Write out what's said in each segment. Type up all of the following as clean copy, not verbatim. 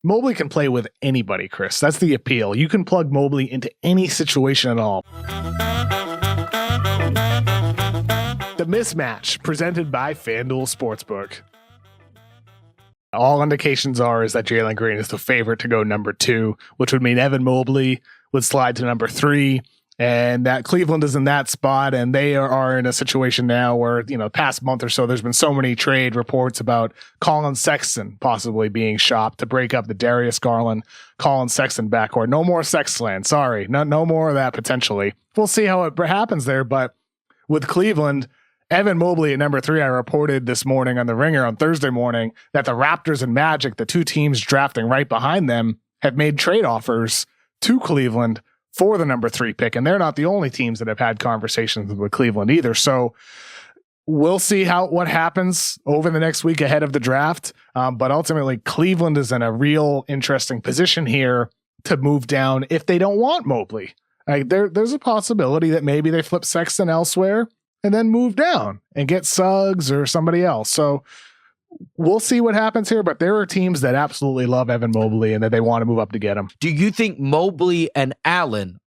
Mobley can play with anybody, Chris. That's the appeal. You can plug Mobley into any situation at all. The Mismatch, presented by FanDuel Sportsbook. All indications is that Jalen Green is the favorite to go number 2, which would mean Evan Mobley would slide to number 3, and that Cleveland is in that spot, and they are in a situation now where, past month or so, there's been so many trade reports about Colin Sexton possibly being shopped to break up the Darius Garland, Colin Sexton backcourt. No more Sexland. Sorry. No more of that potentially. We'll see how it happens there, but with Cleveland, Evan Mobley at number 3, I reported this morning on The Ringer on Thursday morning that the Raptors and Magic, the two teams drafting right behind them, have made trade offers to Cleveland for the number 3 pick. And they're not the only teams that have had conversations with Cleveland either. So we'll see what happens over the next week ahead of the draft. But ultimately, Cleveland is in a real interesting position here to move down if they don't want Mobley. There's a possibility that maybe they flip Sexton elsewhere and then move down and get Suggs or somebody else. So we'll see what happens here, but there are teams that absolutely love Evan Mobley and that they want to move up to get him. Do you think Mobley and Allen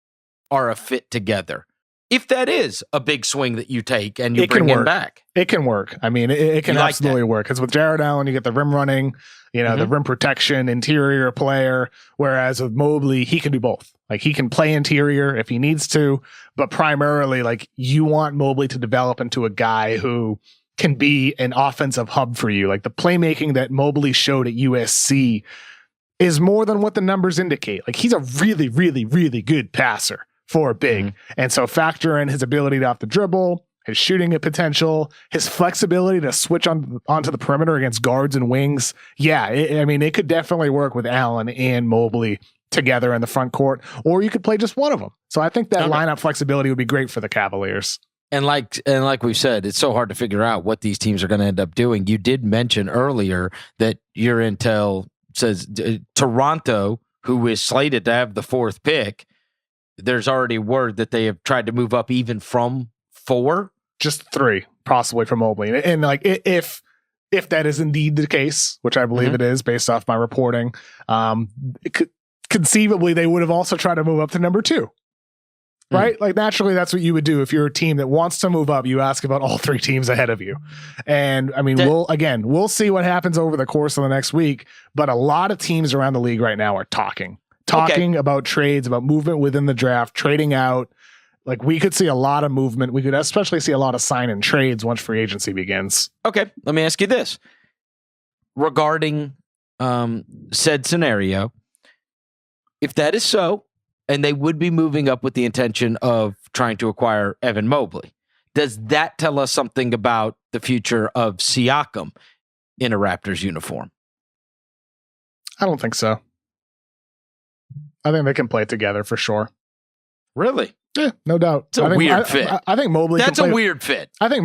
are a fit together? If that is a big swing that you take and you bring him back. It can work. I mean, it can absolutely work. Because with Jarrett Allen, you get the rim running, the rim protection, interior player. Whereas with Mobley, he can do both. Like, he can play interior if he needs to, but primarily, like, you want Mobley to develop into a guy who can be an offensive hub for you. Like, the playmaking that Mobley showed at USC is more than what the numbers indicate. Like, he's a really, really, really good passer for a big. And so factor in his ability to off the dribble, his shooting potential, his flexibility to switch onto the perimeter against guards and wings. Yeah, it could definitely work with Allen and Mobley together in the front court, or you could play just one of them. So I think that lineup flexibility would be great for the Cavaliers. And like we've said, it's so hard to figure out what these teams are going to end up doing. You did mention earlier that your intel says Toronto, who is slated to have the 4th pick, there's already word that they have tried to move up even from 4, just 3, possibly from Mobley. And like, if that is indeed the case, which I believe it is based off my reporting, conceivably they would have also tried to move up to number 2. Right? Like, naturally, that's what you would do if you're a team that wants to move up. You ask about all 3 teams ahead of you. And I mean, we'll see what happens over the course of the next week. But a lot of teams around the league right now are talking about trades, about movement within the draft, trading out. Like, we could see a lot of movement. We could especially see a lot of sign and trades once free agency begins. Okay, let me ask you this regarding said scenario. If that is so, and they would be moving up with the intention of trying to acquire Evan Mobley, does that tell us something about the future of Siakam in a Raptors uniform? I don't think so. I think they can play together for sure. Really? Yeah, no doubt. It's a weird fit. I think Mobley. That's a weird fit. I think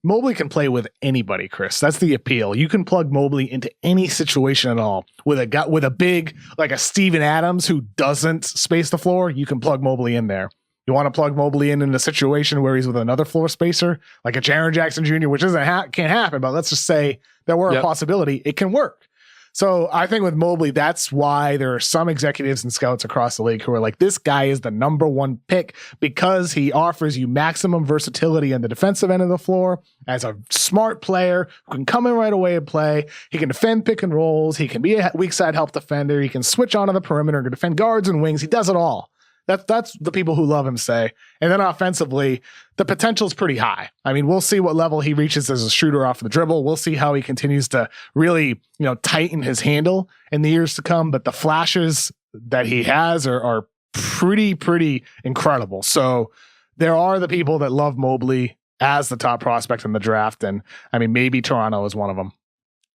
Mobley can play with anybody, Chris. That's the appeal. You can plug Mobley into any situation at all. With a big, like a Steven Adams who doesn't space the floor, you can plug Mobley in there. You want to plug Mobley in a situation where he's with another floor spacer, like a Jaren Jackson Jr., which can't happen, but let's just say there were a possibility. It can work. So I think with Mobley, that's why there are some executives and scouts across the league who are like, this guy is the number 1 pick because he offers you maximum versatility on the defensive end of the floor as a smart player who can come in right away and play. He can defend pick and rolls. He can be a weak side help defender. He can switch onto the perimeter and defend guards and wings. He does it all. That's the people who love him say. And then offensively, the potential is pretty high. I mean, we'll see what level he reaches as a shooter off the dribble. We'll see how he continues to really, tighten his handle in the years to come. But the flashes that he has are pretty incredible. So there are the people that love Mobley as the top prospect in the draft. And I mean, maybe Toronto is one of them.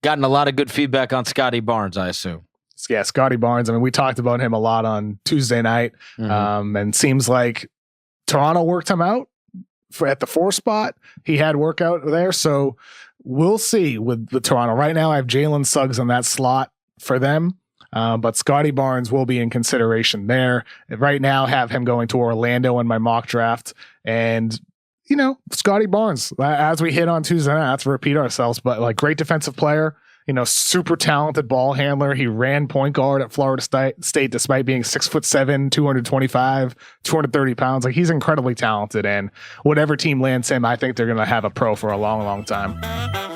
Gotten a lot of good feedback on Scotty Barnes, I assume. Yeah, Scotty Barnes. I mean, we talked about him a lot on Tuesday night, and seems like Toronto worked him out at the 4 spot. He had workout there, so we'll see with Toronto. Right now, I have Jalen Suggs on that slot for them, but Scotty Barnes will be in consideration there. Right now, have him going to Orlando in my mock draft, and Scotty Barnes, as we hit on Tuesday night, not to repeat ourselves, but like, great defensive player. super talented ball handler. He ran point guard at Florida State despite being 6'7", 225, 230 pounds. Like, he's incredibly talented, and whatever team lands him, I think they're going to have a pro for a long, long time.